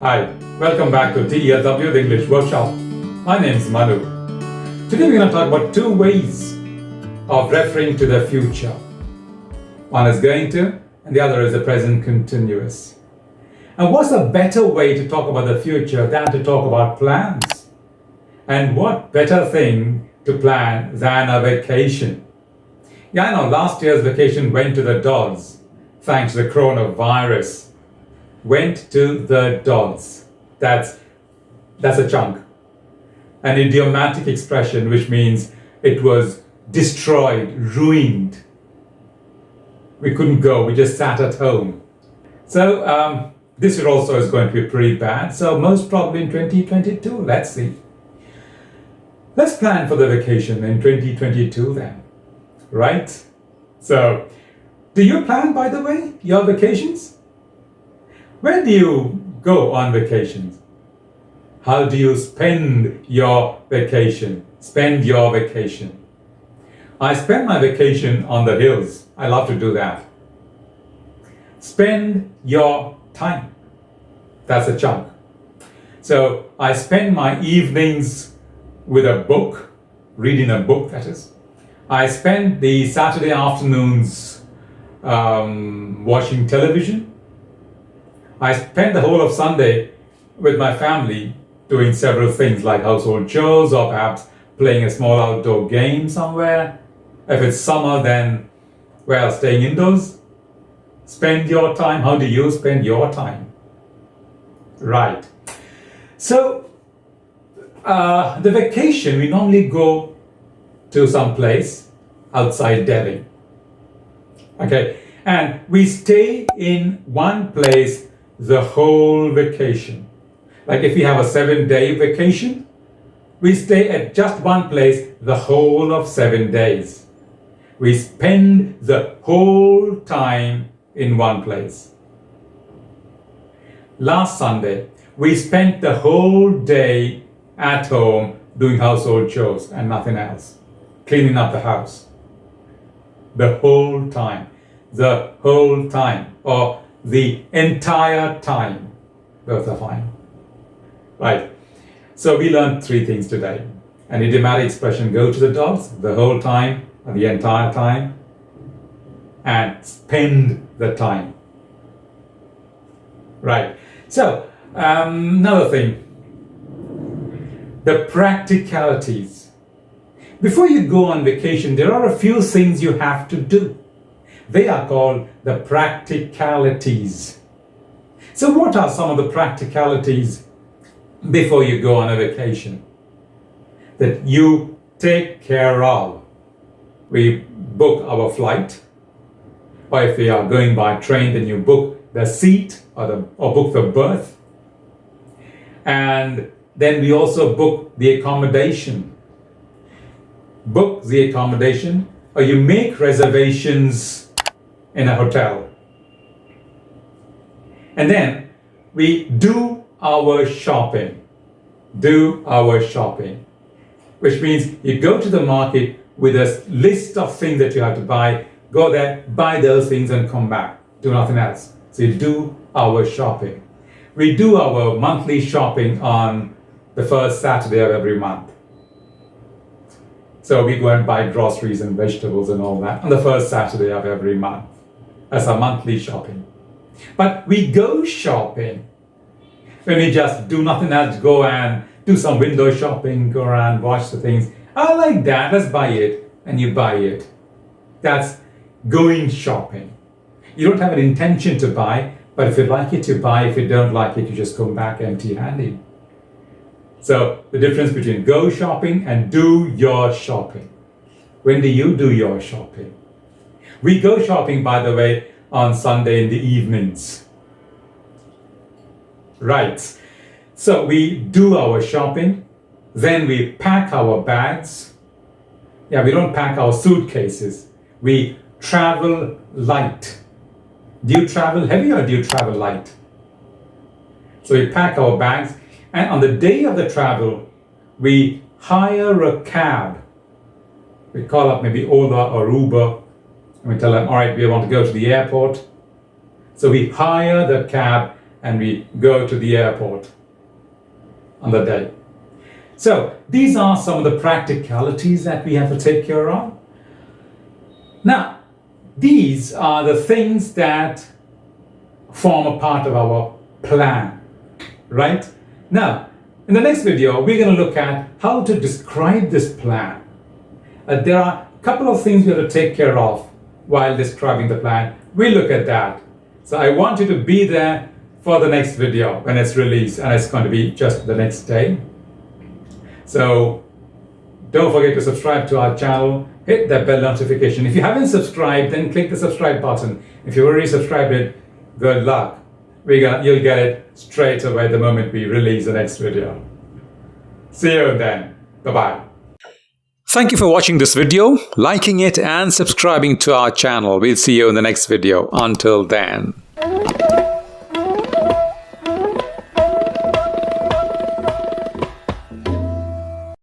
Hi, welcome back to TELW, the English Workshop. My name is Manu. Today we're going to talk about two ways of referring to the future. One is going to, and the other is the present continuous. And what's a better way to talk about the future than to talk about plans? And what better thing to plan than a vacation? Yeah, I know last year's vacation went to the dogs, thanks to the coronavirus. Went to the dogs. That's a chunk. An idiomatic expression which means it was destroyed, ruined. We couldn't go, we just sat at home. So this year also is going to be pretty bad. So most probably in 2022, let's see. Let's plan for the vacation in 2022 then, right? So, do you plan, by the way, your vacations? Where do you go on vacations? How do you spend your vacation? I spend my vacation on the hills. I love to do that. Spend your time. That's a chunk. So I spend my evenings with a book, reading a book, that is. I spend the Saturday afternoons watching television. I spend the whole of Sunday with my family doing several things like household chores or perhaps playing a small outdoor game somewhere. If it's summer, then, well, staying indoors. Spend your time. How do you spend your time? Right. So, the vacation, we normally go to some place outside Delhi. Okay. And we stay in one place the whole vacation. Like if we have a 7-day vacation, we stay at just one place the whole of 7 days. We spend the whole time in one place. Last Sunday, we spent the whole day at home doing household chores and nothing else. Cleaning up the house. The whole time. Or the entire time. Both are fine. Right. So we learned 3 things today. An idiomatic expression, go to the dogs, the whole time, or the entire time, and spend the time. Right. So, another thing. The practicalities. Before you go on vacation, there are a few things you have to do. They are called the practicalities. So what are some of the practicalities before you go on a vacation that you take care of? We book our flight, or if we are going by train, then you book the seat or book the berth. And then we also book the accommodation. Book the accommodation, or you make reservations in a hotel. And then we do our shopping. Which means you go to the market with a list of things that you have to buy, go there, buy those things and come back. Do nothing else. So you do our shopping. We do our monthly shopping on the first Saturday of every month. So we go and buy groceries and vegetables and all that on the first Saturday of every month. That's our monthly shopping. But we go shopping when we just do nothing else, go and do some window shopping, go around, watch the things. I like that, let's buy it. And you buy it. That's going shopping. You don't have an intention to buy, but if you like it, you buy. If you don't like it, you just come back empty-handed. So the difference between go shopping and do your shopping. When do you do your shopping? We go shopping, by the way, on Sunday in the evenings. Right. So we do our shopping, then we pack our bags. Yeah, we don't pack our suitcases. We travel light. Do you travel heavy or do you travel light? So we pack our bags, and on the day of the travel, we hire a cab. We call up maybe Ola or Uber, and we tell them, all right, we want to go to the airport. So we hire the cab and we go to the airport on the day. So these are some of the practicalities that we have to take care of. Now, these are the things that form a part of our plan, right? Now, in the next video, we're going to look at how to describe this plan. There are a couple of things we have to take care of while describing the plan. We'll look at that. So I want you to be there for the next video when it's released, and it's going to be just the next day. So don't forget to subscribe to our channel, hit that bell notification. If you haven't subscribed, then click the subscribe button. If you've already subscribed, good luck. You'll get it straight away the moment we release the next video. See you then. Bye-bye. Thank you for watching this video, liking it and subscribing to our channel. We'll see you in the next video. Until then.